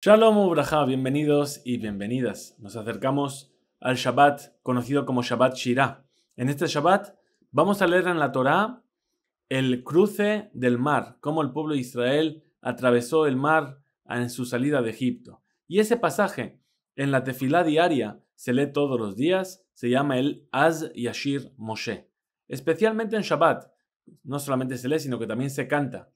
Shalom Ubraja, bienvenidos y bienvenidas. Nos acercamos al Shabbat, conocido como Shabbat Shirah. En este Shabbat vamos a leer en la Torá el cruce del mar, cómo el pueblo de Israel atravesó el mar en su salida de Egipto. Y ese pasaje en la tefilá diaria se lee todos los días, se llama el Az Yashir Moshe. Especialmente en Shabbat, no solamente se lee, sino que también se canta.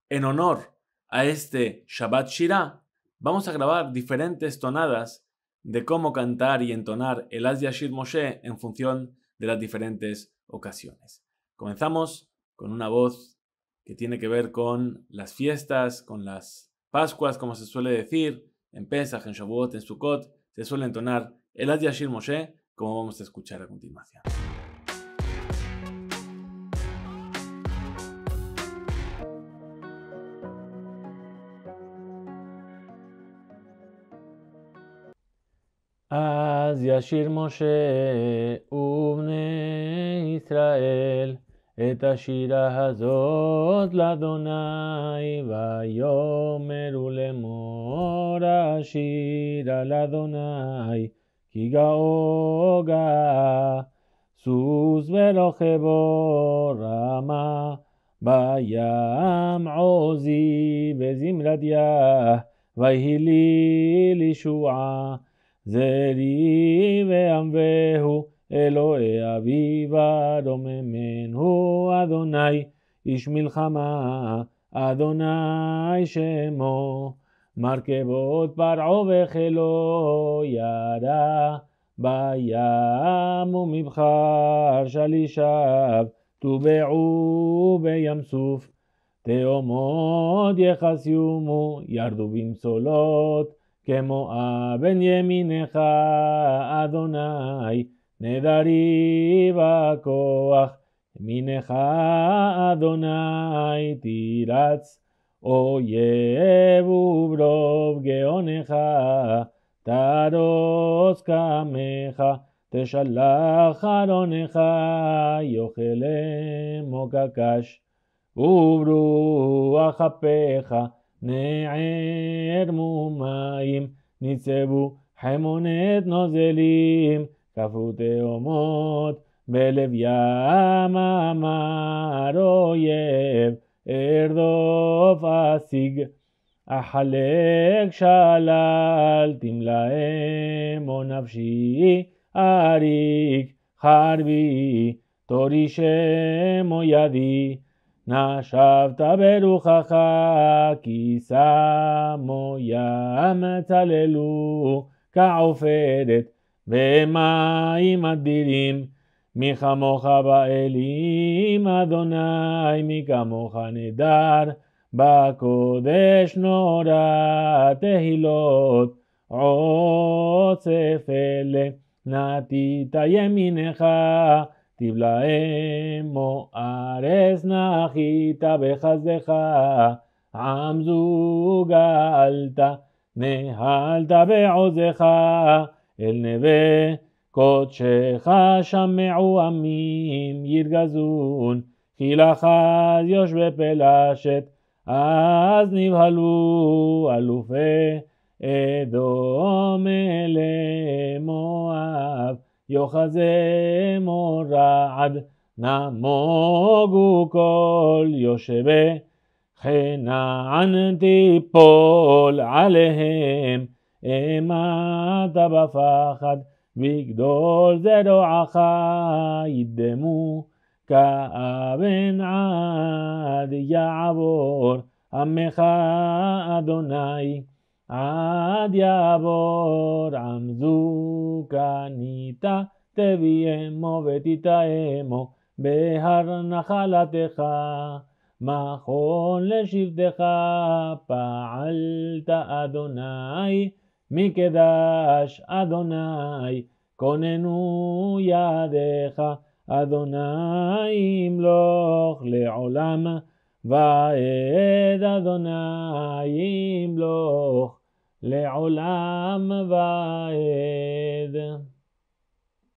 En honor a este Shabbat Shirah, vamos a grabar diferentes tonadas de cómo cantar y entonar el Az Yashir Moshe en función de las diferentes ocasiones. Comenzamos con una voz que tiene que ver con las fiestas, con las Pascuas, como se suele decir, en Pesach, en Shavuot, en Sukkot, se suele entonar el Az Yashir Moshe, como vamos a escuchar a continuación. אז ישיר משה ובני ישראל את השירה הזאת לאדוני, ויאמרו לאמור השירה לאדוני, כי גאו גאה סוס ורוכבו רמה, בים עוזי וזמרתיה, ויהי לי לישועה. זרי ועמבהו אלוהי אביו רוממנו, אדוני איש מלחמה, אדוני שמו, מרכבות פרעה וחילו ירה, בים ומבחר שלישיו טובעו בים סוף, תהומות יחסיומו ירדו במשולות, כמו אבן ימינך, אדוני, נדרי בכוח, ימינך, אדוני, תירץ, אויב וברוב גאונך, תרוץ קמך, תשלח ארונך, יאכל עמו כקש, וברוח אפיך, נערמו מים, ניצבו חמונת נוזלים, קפאו תהומות, בלב ים אמר אויב, ארדוף אשיג, אחלק שלל, תמלא עמו נפשי, אריק חרבי, תוריש עמו ידי, נשבת ברוחך, כי שמו ים צללו כעופרת במים אדירים, מי כמוך באלים, אדוני, מי כמוך נדר, בקודש נורא תהילות, עוצף אלה נתית ימינך, תבלע עמו ארץ נחית בחסדך, עם זו גאלת, נהלת בעוזך, אל נווה קודשך שמעו עמים ירגזון, כי לחז יושבי פלשת, אז נבהלו אלופי אדום אלי מואב, יוחזמו רעד, נמוגו כל יושבי כנען תיפול עליהם, אימת בפחד, וגדול זרועך ידמו, כאבן עד יעבור, עמך אדוני, עד יעבור עם זו קנית, תביא עמו ותיטעמו בהר נחלתך, מכון לשבתך פעלת אדוני, מקדש אדוני, כוננו ידיך, אדוני ימלוך לעולם, ועד אדוני ימלוך לעולם ועד.